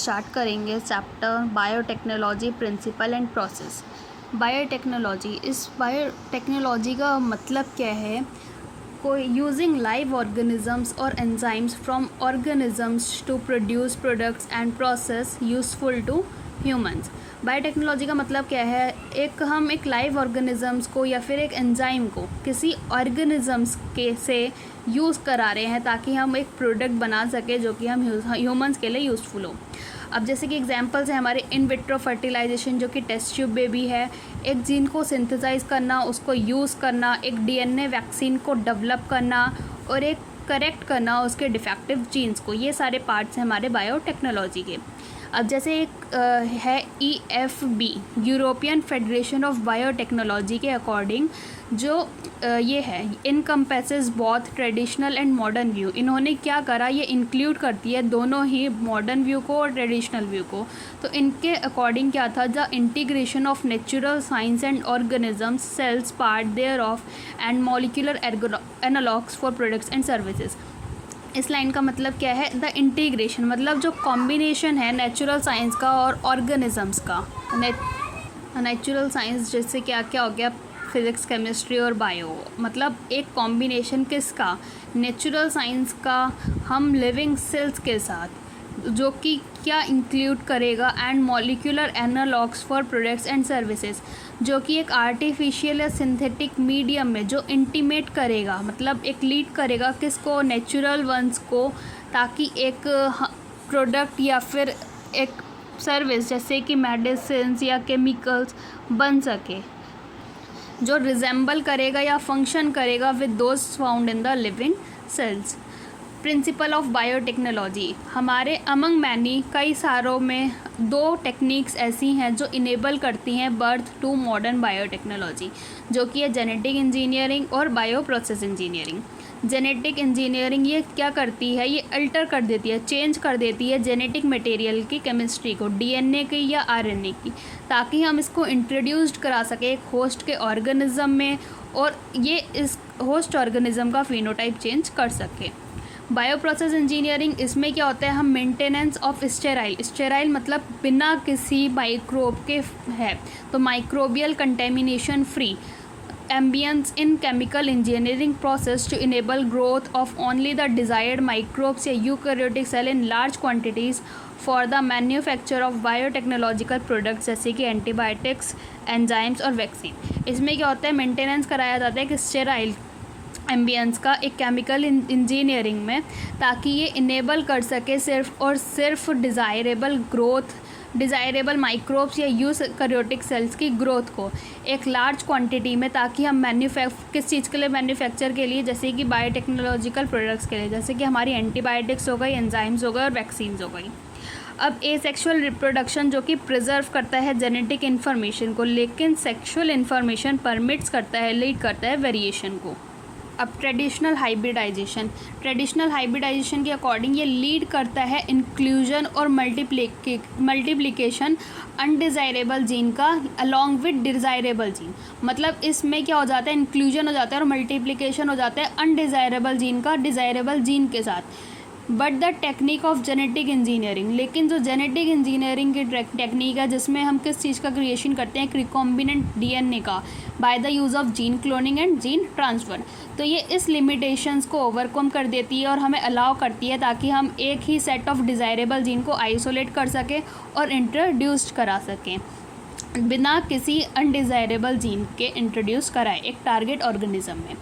Start करेंगे chapter biotechnology principle and process. Biotechnology, इस biotechnology का मतलब क्या है? कोई यूजिंग लाइव ऑर्गेनिजम्स और enzymes from organisms to produce products and process useful to humans. Biotechnology का मतलब क्या है? हम एक लाइव ऑर्गेनिजम्स को या फिर एक एंजाइम को किसी ऑर्गेनिजम्स के से यूज़ करा रहे हैं ताकि हम एक प्रोडक्ट बना सके जो कि हम ह्यूमंस के लिए यूज़फुल हो। अब जैसे कि एग्जांपल्स है हमारे इन विट्रो फर्टिलाइजेशन जो कि टेस्ट ट्यूब बेबी है, एक जीन को सिंथेसाइज करना, उसको यूज़ करना, एक डीएनए वैक्सीन को डेवलप करना और एक करेक्ट करना उसके डिफेक्टिव जीन्स को। ये सारे पार्ट्स हैं हमारे बायोटेक्नोलॉजी के। अब जैसे एक है EFB, European Federation of Biotechnology के अकॉर्डिंग जो ये है encompasses both traditional and modern view. इन्होंने क्या करा, ये इंक्लूड करती है दोनों ही मॉडर्न व्यू को और ट्रेडिशनल व्यू को। तो इनके अकॉर्डिंग क्या था? The integration of natural science and organisms, cells, part thereof and molecular analogues for products and services. इस लाइन का मतलब क्या है? द इंटीग्रेशन मतलब जो कॉम्बिनेशन है नेचुरल साइंस का और ऑर्गेनिजम्स का। नेचुरल साइंस जैसे क्या क्या हो गया, फिज़िक्स, केमिस्ट्री और बायो, मतलब एक कॉम्बिनेशन किसका? नेचुरल साइंस का हम लिविंग सेल्स के साथ, जो कि क्या इंक्लूड करेगा and molecular analogues for products and services, जो कि एक आर्टिफिशियल या सिंथेटिक मीडियम में जो इंटीमेट करेगा, मतलब एक लीड करेगा किसको? नेचुरल वंस को, ताकि एक प्रोडक्ट या फिर एक सर्विस जैसे कि मेडिसिन या केमिकल्स बन सके, जो रिजेंबल करेगा या फंक्शन करेगा with those found in the living cells. Principle of biotechnology, हमारे अमंग मैनी कई सारों में दो टेक्निक्स ऐसी हैं जो इनेबल करती हैं बर्थ टू मॉडर्न बायोटेक्नोलॉजी, जो कि है जेनेटिक इंजीनियरिंग और bio process engineering. Genetic engineering ये क्या करती है? ये अल्टर कर देती है, चेंज कर देती है जेनेटिक मटेरियल की केमिस्ट्री को, डीएनए की या आरएनए की, ताकि हम इसको इंट्रोड्यूस्ड करा सके एक होस्ट के ऑर्गेनिज्म में और ये इस होस्ट ऑर्गेनिज्म का फिनोटाइप चेंज कर सके। बायो प्रोसेस इंजीनियरिंग, इसमें क्या होता है? हम मेंटेनेंस ऑफ स्टेराइल मतलब बिना किसी माइक्रोब के है, तो microbial contamination free ambience in chemical engineering process to enable growth of only the desired microbes या eukaryotic cell in large quantities for the manufacture of biotechnological products जैसे कि antibiotics, enzymes और वैक्सीन। इसमें क्या होता है? मेंटेनेंस कराया जाता है कि स्टेराइल एम्बियंस का एक केमिकल इंजीनियरिंग में, ताकि ये इनेबल कर सके सिर्फ और सिर्फ डिज़ायरेबल माइक्रोब्स या यूकैरियोटिक सेल्स की ग्रोथ को एक लार्ज क्वांटिटी में, ताकि हम किस चीज़ के लिए? मैन्युफैक्चर के लिए, जैसे कि बायोटेक्नोलॉजिकल प्रोडक्ट्स के लिए, जैसे कि हमारी एंटीबायोटिक्स हो गई, एंजाइम्स हो गए और वैक्सीन्स हो गई। अब एसेक्सुअल रिप्रोडक्शन जो कि प्रिजर्व करता है जेनेटिक इन्फॉर्मेशन को, लेकिन सेक्सुअल इन्फॉर्मेशन परमिट्स करता है, लीड करता है वेरिएशन को। अब ट्रेडिशनल हाइब्रिडाइजेशन के अकॉर्डिंग ये लीड करता है इंक्लूजन और मल्टीप्लिकेशन अनडिज़ायरेबल जीन का अलॉन्ग विद डिज़ायरेबल जीन। मतलब इसमें क्या हो जाता है? इंक्लूजन हो जाता है और मल्टीप्लिकेशन हो जाता है अनडिज़ायरेबल जीन का डिज़ायरेबल जीन के साथ। But the technique of genetic engineering, लेकिन जो जेनेटिक इंजीनियरिंग की टेक्निक है जिसमें हम किस चीज़ का क्रिएशन करते हैं? रिकॉम्बिनेंट डीएनए का, by the use of gene cloning and gene transfer. तो ये इस लिमिटेशंस को ओवरकम कर देती है और हमें अलाउ करती है ताकि हम एक ही सेट ऑफ डिज़ायरेबल जीन को आइसोलेट कर सकें और इंट्रोड्यूस्ड करा सकें बिना किसी अनडिज़ायरेबल जीन के इंट्रोड्यूस कराए एक टारगेट ऑर्गेनिज्म में।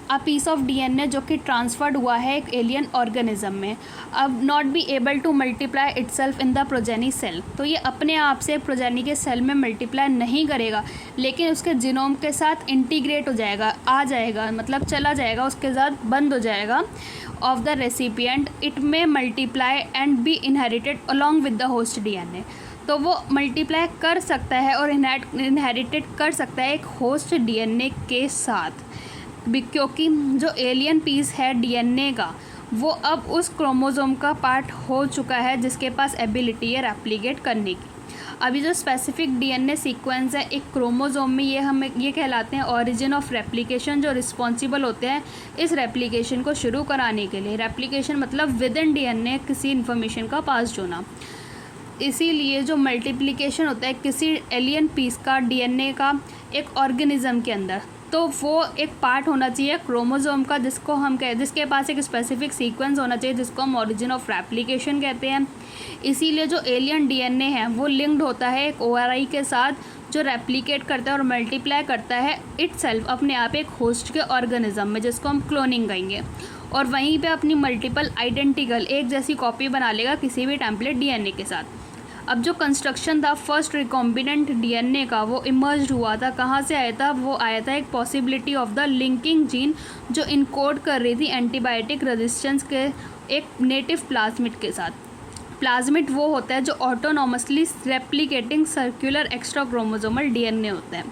अ पीस ऑफ डीएनए जो कि ट्रांसफर्ड हुआ है एक एलियन ऑर्गेनिज्म में, अब not be able to multiply itself in the progeny cell, तो ये अपने आप से प्रोजेनी के सेल में मल्टीप्लाई नहीं करेगा, लेकिन उसके जीनोम के साथ इंटीग्रेट हो जाएगा, आ जाएगा, मतलब चला जाएगा, उसके साथ बंद हो जाएगा of the recipient. It may multiply and B inherited along with the host DNA, तो वो मल्टीप्लाई कर सकता है और इनहेरिटेड कर सकता है एक होस्ट डीएनए के साथ, क्योंकि जो एलियन पीस है डीएनए का वो अब उस क्रोमोसोम का पार्ट हो चुका है जिसके पास एबिलिटी है रेप्लिकेट करने की। अभी जो स्पेसिफिक डीएनए सीक्वेंस है एक क्रोमोसोम में, ये कहलाते हैं ओरिजिन ऑफ रेप्लिकेशन, जो रिस्पॉन्सिबल होते हैं इस रेप्लिकेशन को शुरू कराने के लिए। रेप्लिकेशन मतलब विद इन डीएनए किसी इन्फॉर्मेशन का पास होना। इसीलिए जो मल्टीप्लिकेशन होता है किसी एलियन पीस का डीएनए का एक ऑर्गेनिज्म के अंदर, तो वो एक पार्ट होना चाहिए क्रोमोसोम का, जिसके पास एक स्पेसिफिक सीक्वेंस होना चाहिए, जिसको हम ओरिजिन ऑफ रेप्लिकेशन कहते हैं। इसीलिए जो एलियन डीएनए है वो लिंक्ड होता है एक ओआरआई के साथ, जो रेप्लिकेट करता है और मल्टीप्लाई करता है इटसेल्फ अपने आप एक होस्ट के ऑर्गेनिज्म में, जिसको हम क्लोनिंग कहेंगे, और वहीं पे अपनी मल्टीपल आइडेंटिकल एक जैसी कॉपी बना लेगा किसी भी टेम्पलेट डीएनए के साथ। अब जो कंस्ट्रक्शन था फर्स्ट रिकॉम्बिनेंट डीएनए का, वो इमर्ज हुआ था, कहाँ से आया था? वो आया था एक possibility of the linking gene जो इनकोड कर रही थी एंटीबायोटिक रेजिस्टेंस के एक नेटिव प्लाज्मिड के साथ। प्लाज्मिड वो होता है जो autonomously replicating circular extra chromosomal DNA होता है।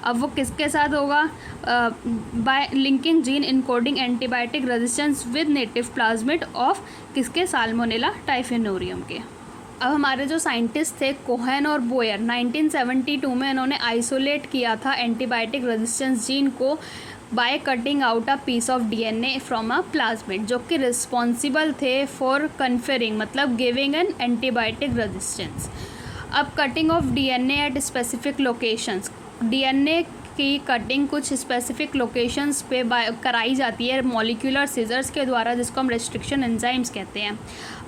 अब वो किसके साथ होगा? Bye linking gene encoding antibiotic resistance with native plasmid of किसके? साल्मोनेला टाइफिनोरियम के। अब हमारे जो साइंटिस्ट थे कोहेन और बोयर 1972 में इन्होंने आइसोलेट किया था एंटीबायोटिक रेजिस्टेंस जीन को by cutting out a piece of DNA from a plasmid, जो कि रिस्पॉन्सिबल थे फॉर कन्फरिंग मतलब गिविंग एन एंटीबायोटिक रेजिस्टेंस। अब cutting of DNA at specific locations, DNA की कटिंग कुछ स्पेसिफिक लोकेशंस पे कराई जाती है मॉलिक्यूलर सीजर्स के द्वारा, जिसको हम रेस्ट्रिक्शन एंजाइम्स कहते हैं।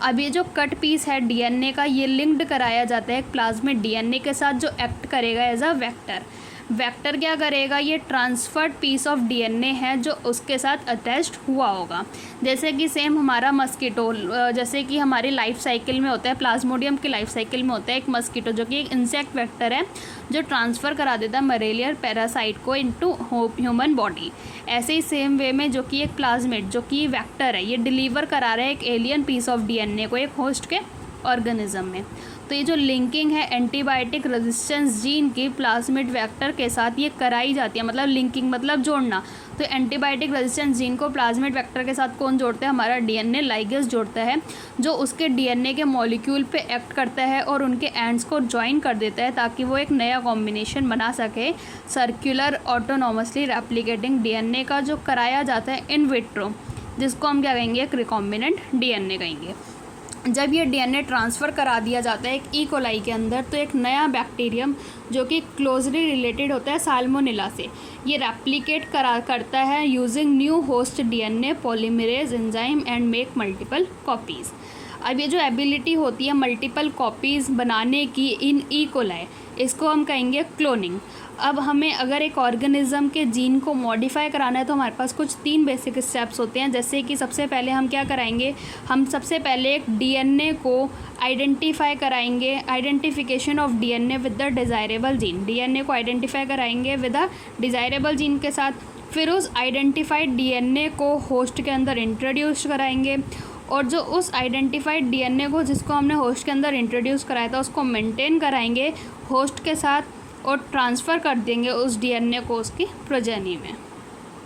अब ये जो कट पीस है डीएनए का, ये लिंक्ड कराया जाता है एक प्लाज्मिड डीएनए के साथ, जो एक्ट करेगा एज अ वेक्टर। वेक्टर क्या करेगा? ये ट्रांसफर्ड पीस ऑफ डीएनए है जो उसके साथ अटैच्ड हुआ होगा। जैसे कि सेम हमारा मस्कीटो, जैसे कि हमारी लाइफ साइकिल में होता है, प्लाज्मोडियम की लाइफ साइकिल में होता है एक मस्कीटो, जो कि एक इंसेक्ट वेक्टर है जो ट्रांसफ़र करा देता है मलेरियर पैरासाइट को इनटू ह्यूमन बॉडी। ऐसे ही सेम वे में जो कि एक प्लाज्मिड जो कि वेक्टर है, ये डिलीवर करा रहा है एक एलियन पीस ऑफ डीएनए को एक होस्ट के ऑर्गेनिज्म में। तो ये जो लिंकिंग है एंटीबायोटिक रेजिस्टेंस जीन की प्लाज्मिड वेक्टर के साथ ये कराई जाती है, मतलब लिंकिंग मतलब जोड़ना। तो एंटीबायोटिक रेजिस्टेंस जीन को प्लाज्मिड वेक्टर के साथ कौन जोड़ता है? हमारा डीएनए लाइगेज जोड़ता है, जो उसके डीएनए के मॉलिक्यूल पे एक्ट करता है और उनके एंड्स को ज्वाइन कर देता है, ताकि वो एक नया कॉम्बिनेशन बना सके सर्कुलर ऑटोनॉमसली रेप्लिकेटिंग डीएनए का, जो कराया जाता है इन विट्रो, जिसको हम क्या कहेंगे? एक रिकॉम्बिनेंट डीएनए कहेंगे। जब ये डीएनए ट्रांसफ़र करा दिया जाता है एक ई कोलाई के अंदर, तो एक नया बैक्टीरियम जो कि क्लोजली रिलेटेड होता है साल्मोनेला से, ये रेप्लिकेट करता है using new host DNA polymerase enzyme and make multiple copies. अब ये जो एबिलिटी होती है मल्टीपल कॉपीज़ बनाने की इन ई कोलाई, इसको हम कहेंगे क्लोनिंग। अब हमें अगर एक ऑर्गेनिज्म के जीन को मॉडिफाई कराना है तो हमारे पास कुछ 3 बेसिक स्टेप्स होते हैं। जैसे कि सबसे पहले हम क्या कराएंगे? हम सबसे पहले एक डीएनए को आइडेंटिफाई कराएंगे, identification of DNA with the desirable gene. DNA को आइडेंटिफाई कराएंगे विद द डिज़ायरेबल जीन के साथ। फिर उस आइडेंटिफाइड डीएनए को होस्ट के अंदर इंट्रोड्यूस कराएंगे, और जो उस आइडेंटिफाइड डीएनए को जिसको हमने होस्ट के अंदर इंट्रोड्यूस कराया था उसको मेंटेन कराएंगे होस्ट के साथ, और ट्रांसफ़र कर देंगे उस डीएनए को उसकी प्रोजेनी में।